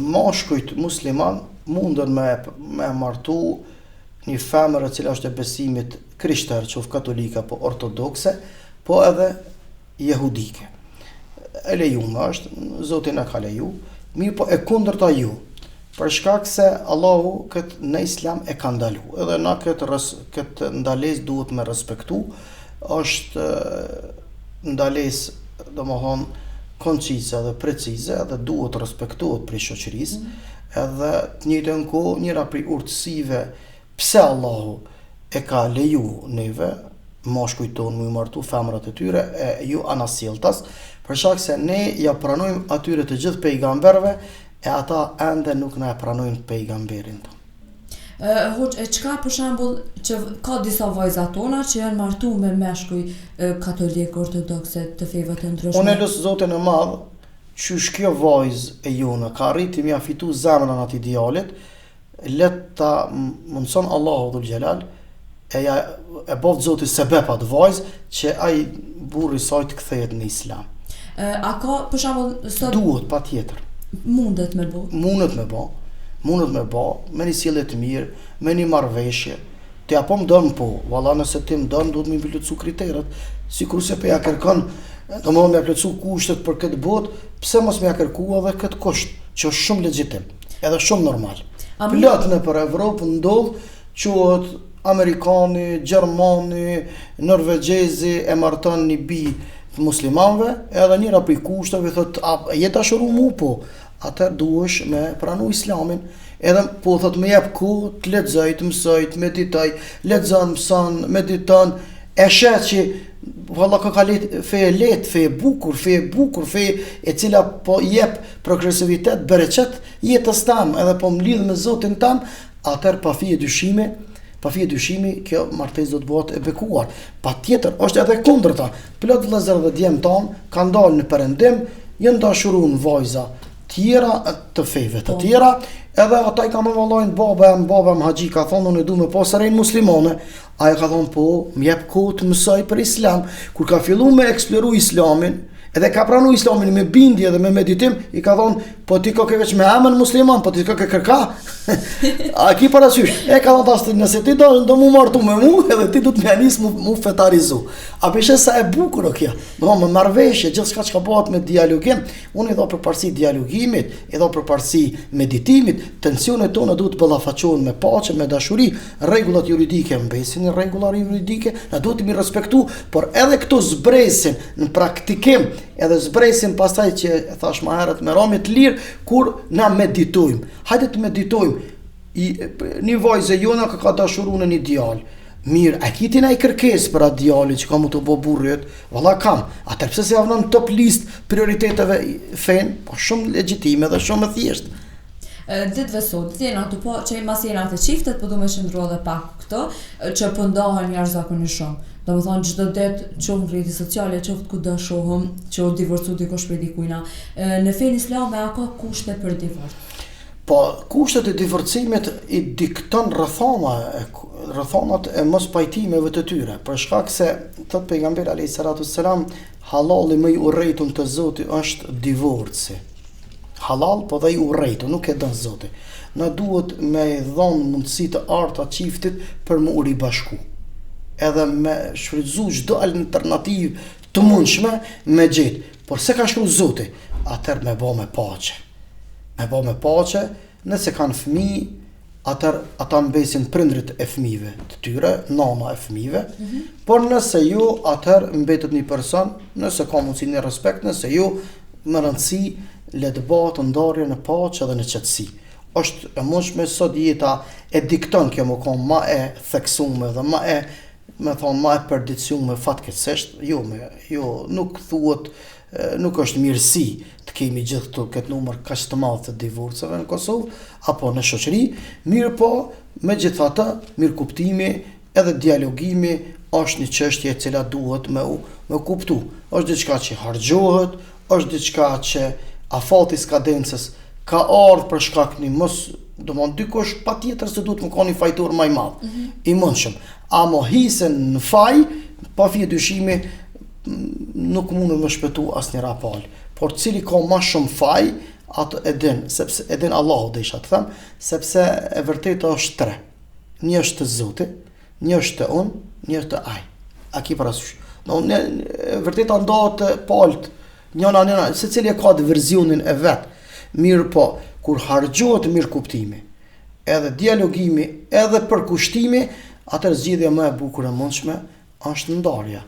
mashkujt musliman mundën me martu një femër e cila është e besimit krishter, qoftë katolike apo ortodokse, po edhe jehudike. E lejuar është, Zoti na ka leju, mirë po e kundërta ju. Për shkak se Allahu këtë në Islam e ka ndalu. Edhe na këtë ndalesë duhet me respektu. Është ndalesë, domethënë, koncize dhe precize, edhe duhet respektohet për shoqërisë. Edhe të njëjtën kohë njëra prej urtësive pse Allahu e ka leju neve mashkujt tonë mu i martu femrat e tyre e ju anasjelltas, për shkak se ne ja pranojmë atyre të gjithë pejgamberëve e ata ende nuk na e pranojnë pejgamberin tonë. E çka për shembull që ka disa vajza tona që janë martu me meshkuj katolik ortodokse të feve të ndryshme. Unë lut Zotin e Madh, qysh kjo vajzë e jona ka arriti mja fitu zemrën atij djalit, let ta mundson Allahu dhul xhelal e bëft Zoti sebeb atë vajzë që ai burri saj të kthehet në Islam. A ka për shembull duhet patjetër. Mundet me bë. Mundet me bë, me një sjellje të mirë, me një marrëveshje. Ti apo më don po, valla nëse ti më don duhet më plotësu kriteret, sikurse po ja kërkon, domosdoshmë më plotësu kushtet për këtë botë, pse mos më ja kërkua edhe këtë kusht, që është shumë legjitim, edhe shumë normal. Plot në për Evropë ndodh quhet amerikani, gjermani, norvegjezi e marton një bijë të muslimanëve, edhe njëra prej kushteve thotë, je dashuru mu po, atëherë duhesh me pranu Islamin, edhe po thot më jep kohë të lexoj, të mësoj, të meditoj, lexon, mëson, mediton, e shet që valla ka fe bukur, fe e cila po jep progresivitet, bereqet jetës tam, edhe po mlidh me Zotin tam, atëherë pa fije dyshimi, kjo martesë do të bëhet e bekuar. Patjetër, është edhe kundërta. Plot vëllezër dhe djemë tan kanë dalë në perëndim, janë dashuruar vajza tjera të feve të tjera, edhe ata i ka më vallojnë baba më haxhi ka thonë unë du me pasarejnë muslimane, ai ka thonë po, më jep kohë të mësoj për Islam. Kur ka filluar me eksploru Islamin, edhe ka pranu Islamin me bindje dhe me meditim, i ka thonë, po ti ka veç me emën musliman, po ti ka kërka. A ki parasysh? E ka thonë tashti, nëse ti do mu martu me mu, edhe ti du të me anis mu fetarizu. A peshe sa e bukur o kja. Me marveshje, gjithë shka që ka bëhat me dialogim, unë i dha përparsi dialogimit, i dha përparsi meditimit, tensionet tonë duhet të ballafaqohen me paqe, me dashuri, rregullat juridike mbesin rregullar juridike, na duhet të mi respektu, por edhe këto zbresin në praktikim, edhe zbresin pastaj që thash më herët me ramit lirë kur na meditojmë. Hajde të meditojmë. Një vajzë jona ka dashuruar një djalë. Mirë, a kiti na i kërkesë për atë djalin që ka mu të bo burrit? Valla kam. Atëherë pse se javnon në top list prioriteteve fen, po shumë legjitime dhe shumë e thjeshtë. Ditëve sot, jena të po që i mas jena të qiftet, po du me shëndru edhe pak këto, që pëndohen jashtëzakonisht shumë. Do më thonë çdo det qoftë në rrjete sociale, qoftë ku do shohëm, që o divorcu dikush prej dikujna. Në fen islame a ka kushte për divorc? Po, kushtet e divorcimit i dikton rrethonat e mos pajtimeve të tyre, për shkak se thot pejgamberi alayhis salatu wassalam, halali më i urrejtur te Zoti është divorci. Halal po dhe i urrejtur, nuk e don Zoti. Na duhet me dhon mundësi të arta çiftit për më u ribashku. Edhe me shfrytzu çdo alternativë të mundshme me gjetë. Por se ka shkruar Zoti, atëherë me bë me paqe. Me paqe, nëse kanë fëmijë, atëherë ata mbesin prindrit e fëmijëve të tyre, nana e fëmijëve. Por nëse jo, atëherë mbetet një person, nëse ka mundësi në respekt, nëse jo, më rëndësi le të bëhet ndarje në paqe dhe në qetësi. Është e mundshme sot jeta e dikton kjo më kon ma e theksuar dhe ma e përditësuar fatkeqësisht, jo, nuk thuhet, nuk është mirësi të kemi gjithë këtë numër kaq të madh të divorceve në Kosovë apo në shoqëri, mirë po, megjithatë, mirëkuptimi edhe dialogimi është një çështje e cila duhet me kuptu. Është diçka që harxhohet, është diçka që afati skadencës ka ardhur për shkak një domthon dikush patjetër se duhet më ka një fajtor më i madh, i mundshëm. A mohisen në faj, pa fije dyshimi nuk mund të më shpëtu asnjëra palë. Por cili ka më shumë faj, atë e din, sepse e din Allahu dhe isha të them, sepse e vërteta është tre. Një është të Zoti, një është të unë, një është të ai. A ki parasysh? Vërteta ndohet palët, njëna, secili ka versionin e vet. Mirë po, kur harxhohet mirë kuptimi, edhe dialogimi, edhe përkushtimi, atër zgjidhja më e bukur e mundshme është ndarja.